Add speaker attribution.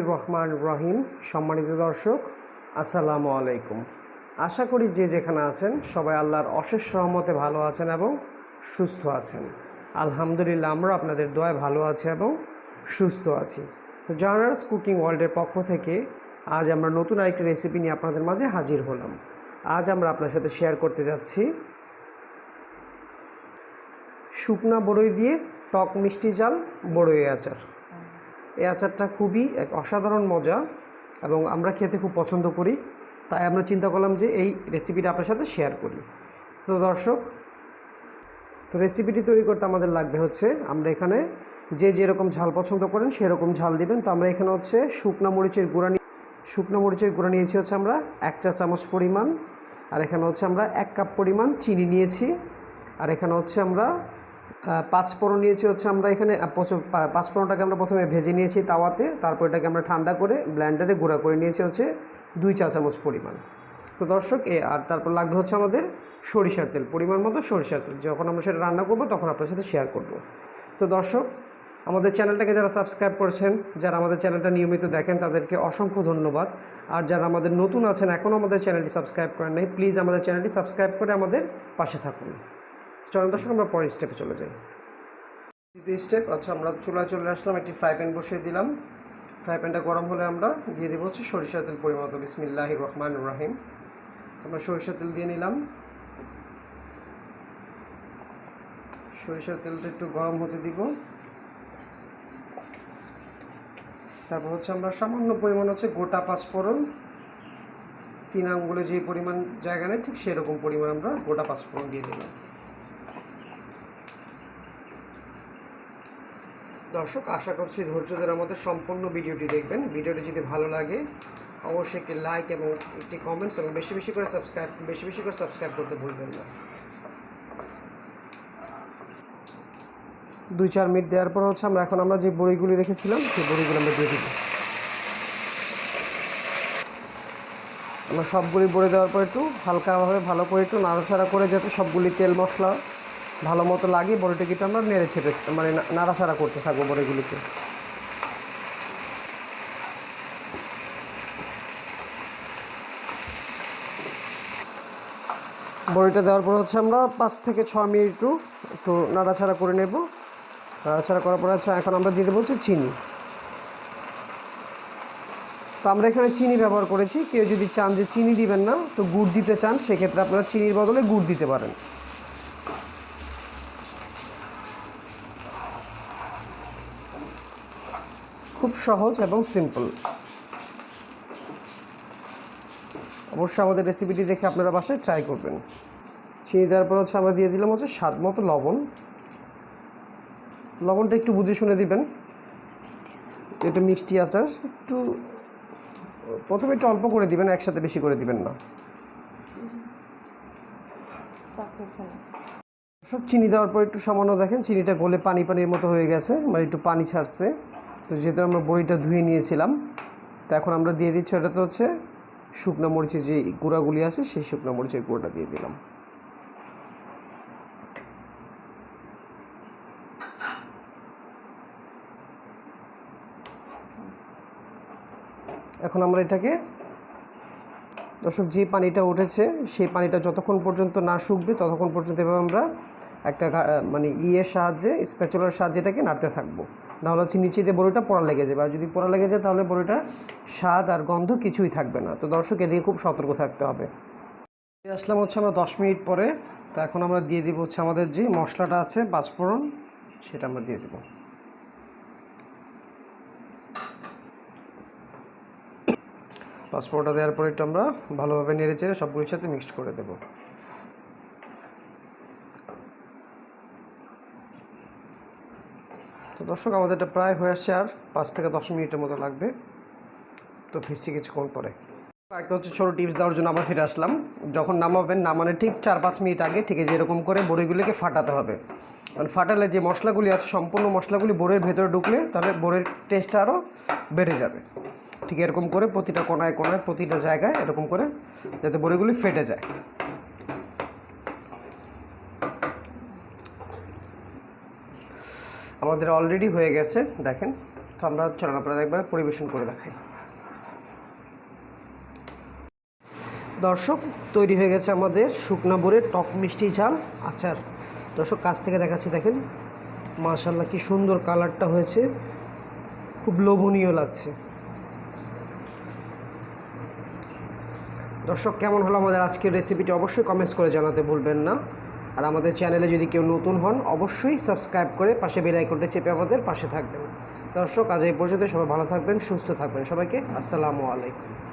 Speaker 1: বিসমিল্লাহির রহমানির রহিম। সম্মানিত দর্শক, আসসালামু আলাইকুম। আশা করি যে যেখানে আছেন সবাই আল্লাহর অশেষ রহমতে ভালো আছেন এবং সুস্থ আছেন। আলহামদুলিল্লাহ, আমরা আপনাদের দোয়ায় ভালো আছি এবং সুস্থ আছি। তো জাহানারাস কুকিং ওয়ার্ল্ডের পক্ষ থেকে আজ আমরা নতুন আরেকটি রেসিপি নিয়ে আপনাদের মাঝে হাজির হলাম। আজ আমরা আপনার সাথে শেয়ার করতে যাচ্ছি শুকনা বড়ই দিয়ে টক মিষ্টি ঝাল বড়ই আচার। এই আচারটা খুবই এক অসাধারণ মজা এবং আমরা খেতে খুব পছন্দ করি, তাই আমরা চিন্তা করলাম যে এই রেসিপিটা আপনার সাথে শেয়ার করি। তো দর্শক, রেসিপিটি তৈরি করতে আমাদের লাগবে হচ্ছে, আমরা এখানে যে যেরকম ঝাল পছন্দ করেন সেরকম ঝাল দিবেন। তো আমরা এখানে হচ্ছে শুকনো মরিচের গুঁড়া নিয়েছি হচ্ছে আমরা 1 চা চামচ পরিমাণ, আর এখানে হচ্ছে আমরা 1 কাপ পরিমাণ চিনি নিয়েছি, আর এখানে হচ্ছে আমরা 5 ফোড়ন নিয়েছি হচ্ছে আমরা এখানে 5 ফোড়নটাকে আমরা প্রথমে ভেজে নিয়েছি তাওয়াতে, তারপর এটাকে আমরা ঠান্ডা করে ব্লেন্ডারে গুঁড়া করে নিয়েছি হচ্ছে 2 চা চামচ পরিমাণ। তো দর্শক, আর তারপর লাগবে হচ্ছে আমাদের সরিষার তেল, পরিমাণ মতো সরিষার তেল। যখন আমরা সেটা রান্না করব তখন আপনার সাথে শেয়ার করব। তো দর্শক, আমাদের চ্যানেলটাকে যারা সাবস্ক্রাইব করছেন, যারা আমাদের চ্যানেলটা নিয়মিত দেখেন, তাদেরকে অসংখ্য ধন্যবাদ। আর যারা আমাদের নতুন আছেন, এখনও আমাদের চ্যানেলটি সাবস্ক্রাইব করেন নাই, প্লিজ আমাদের চ্যানেলটি সাবস্ক্রাইব করে আমাদের পাশে থাকুন। চলুন দর্শক, আমরা পরের স্টেপে চলে যাই। দ্বিতীয় স্টেপ, আমরা চুলায় চলে আসলাম, একটি ফ্রাই প্যান বসিয়ে দিলাম। ফ্রাই প্যানটা গরম হলে আমরা দিয়ে দেবো হচ্ছে সরিষার তেল পরিমাণ মতো। বিসমিল্লাহির রহমানির রহিম। আমরা সরিষার তেল দিয়ে নিলাম। সরিষার তেলটা একটু গরম হতে দিব। তারপর হচ্ছে আমরা সামান্য পরিমাণ হচ্ছে গোটা 5 ফোড়ন, 3 আঙ্গুলে যে পরিমাণ জায়গা নেই ঠিক সেরকম পরিমাণ আমরা গোটা 5 ফোড়ন দিয়ে দিলাম। দর্শক, আশা করছি ধৈর্য ধরে আমাদের সম্পূর্ণ ভিডিওটি দেখবেন। ভিডিওটি যদি ভালো লাগে অবশ্যই একটি লাইক এবং একটি কমেন্টস এবং বেশি বেশি করে সাবস্ক্রাইব করতে ভুলবেন না। 2-4 মিনিট দেওয়ার পর হচ্ছে আমরা যে বড়িগুলি রেখেছিলাম সেই বড়িগুলো আমরা দিয়ে দিব। আমরা সবগুলি বড়ি দেওয়ার পর একটু হালকাভাবে ভালো করে একটু নাড়াচাড়া করে যাতে সবগুলি তেল মশলা ভালো মতো লাগে, বড়িটাকে একটু আমরা নেড়ে ছেড়ে নাড়াচাড়া করতে থাকবো বড়িগুলিকে। বড়িটা দেওয়ার পর হচ্ছে আমরা 5 থেকে 6 মিনিট একটু নাড়াচাড়া করে নেব। নাড়াচাড়া করার পর এখন আমরা দিয়ে দেবো হচ্ছে চিনি। তো আমরা এখানে চিনি ব্যবহার করেছি। কেউ যদি চান যে চিনি দিবেন না, তো গুড় দিতে চান, সেক্ষেত্রে আপনারা চিনির বদলে গুড় দিতে পারেন। খুব সহজ এবং সিম্পল। অবশ্যই আমাদের রেসিপিটি দেখে আপনারা বাসায় ট্রাই করবেন। চিনি দেওয়ার পর হচ্ছে আমরা দিয়ে দিলাম হচ্ছে স্বাদ মতো লবণ। লবণটা একটু বুঝে শুনে দিবেন, একটু মিষ্টি আচার, একটু প্রথমে একটু অল্প করে দিবেন, একসাথে বেশি করে দিবেন না। সব চিনি দেওয়ার পর একটু সামান্য দেখেন চিনিটা গলে পানির মতো হয়ে গেছে, মানে একটু পানি ছাড়ছে। তো যেহেতু আমরা বড়িটা ধুয়ে নিয়েছিলাম, তো এখন আমরা দিয়ে দিচ্ছি ওটাতে হচ্ছে শুকনো মরিচের যে গুঁড়াগুলি আছে সেই শুকনো মরিচের গুঁড়োটা দিয়ে দিলাম। এখন আমরা এটাকে, দর্শক, যে পানিটা উঠেছে সেই পানিটা যতক্ষণ পর্যন্ত না শুকবে ততক্ষণ পর্যন্ত এভাবে আমরা একটা সাহায্যে, স্প্যাচুলার সাহায্যে এটাকে নাড়তে থাকবো। নাহলে হচ্ছে নিচে দিয়ে বড়িটা পোড়া লেগে যাবে, আর যদি পোড়া লেগে যায় তাহলে বড়িটার স্বাদ আর গন্ধ কিছুই থাকবে না। তো দর্শক, এদিকে খুব সতর্ক থাকতে হবে। আসলাম হচ্ছে আমরা 10 মিনিট পরে। তো এখন আমরা দিয়ে দিব হচ্ছে আমাদের যে মশলাটা আছে 5 ফোড়ন, সেটা আমরা দিয়ে দেবো। পাসপোর্টটা দেওয়ার পরে একটু আমরা ভালোভাবে নেড়ে চেড়ে সবগুলোর সাথে মিক্সড করে দেব। তো দর্শক, আমাদের এটা প্রায় হয়ে আসছে, আর 5 থেকে 10 মিনিটের মতো লাগবে। তো ফিরছি কিছুক্ষণ পরে। একটা হচ্ছে ছোটো টিপস দেওয়ার জন্য আমরা ফিরে আসলাম। যখন নামাবেন, নামানোর ঠিক 4-5 মিনিট আগে ঠিক যেরকম করে বড়িগুলিকে ফাটাতে হবে। কারণ ফাটালে যে মশলাগুলি আছে সম্পূর্ণ মশলাগুলি বড়ির ভেতরে ঢুকলে তাহলে বড়ির টেস্টটা আরও বেড়ে যাবে। ঠিক এরকম করে প্রতিটা কোনায় প্রতিটা জায়গায় এরকম করে যাতে বড়িগুলি ফেটে যায়। আমাদের অলরেডি হয়ে গেছে দেখেন। তো আমরা চলেন আপনারা একবার পরিবেশন করে দেখাই। দর্শক, তৈরি হয়ে গেছে আমাদের শুকনা বড়ির টক মিষ্টি ঝাল আচার। দর্শক, কাছ থেকে দেখাচ্ছি, দেখেন মাশাআল্লাহ কি সুন্দর কালারটা হয়েছে, খুব লোভনীয় লাগছে। দর্শক, কেমন হলো আমাদের আজকের রেসিপিটি অবশ্যই কমেন্টস করে জানাতে ভুলবেন না। আর আমাদের চ্যানেলে যদি কেউ নতুন হন অবশ্যই সাবস্ক্রাইব করে পাশে বেল আইকনটা চেপে আমাদের পাশে থাকবেন। দর্শক, আজ এই পর্যন্ত। সবাই ভালো থাকবেন, সুস্থ থাকবেন। সবাইকে আসসালামু আলাইকুম।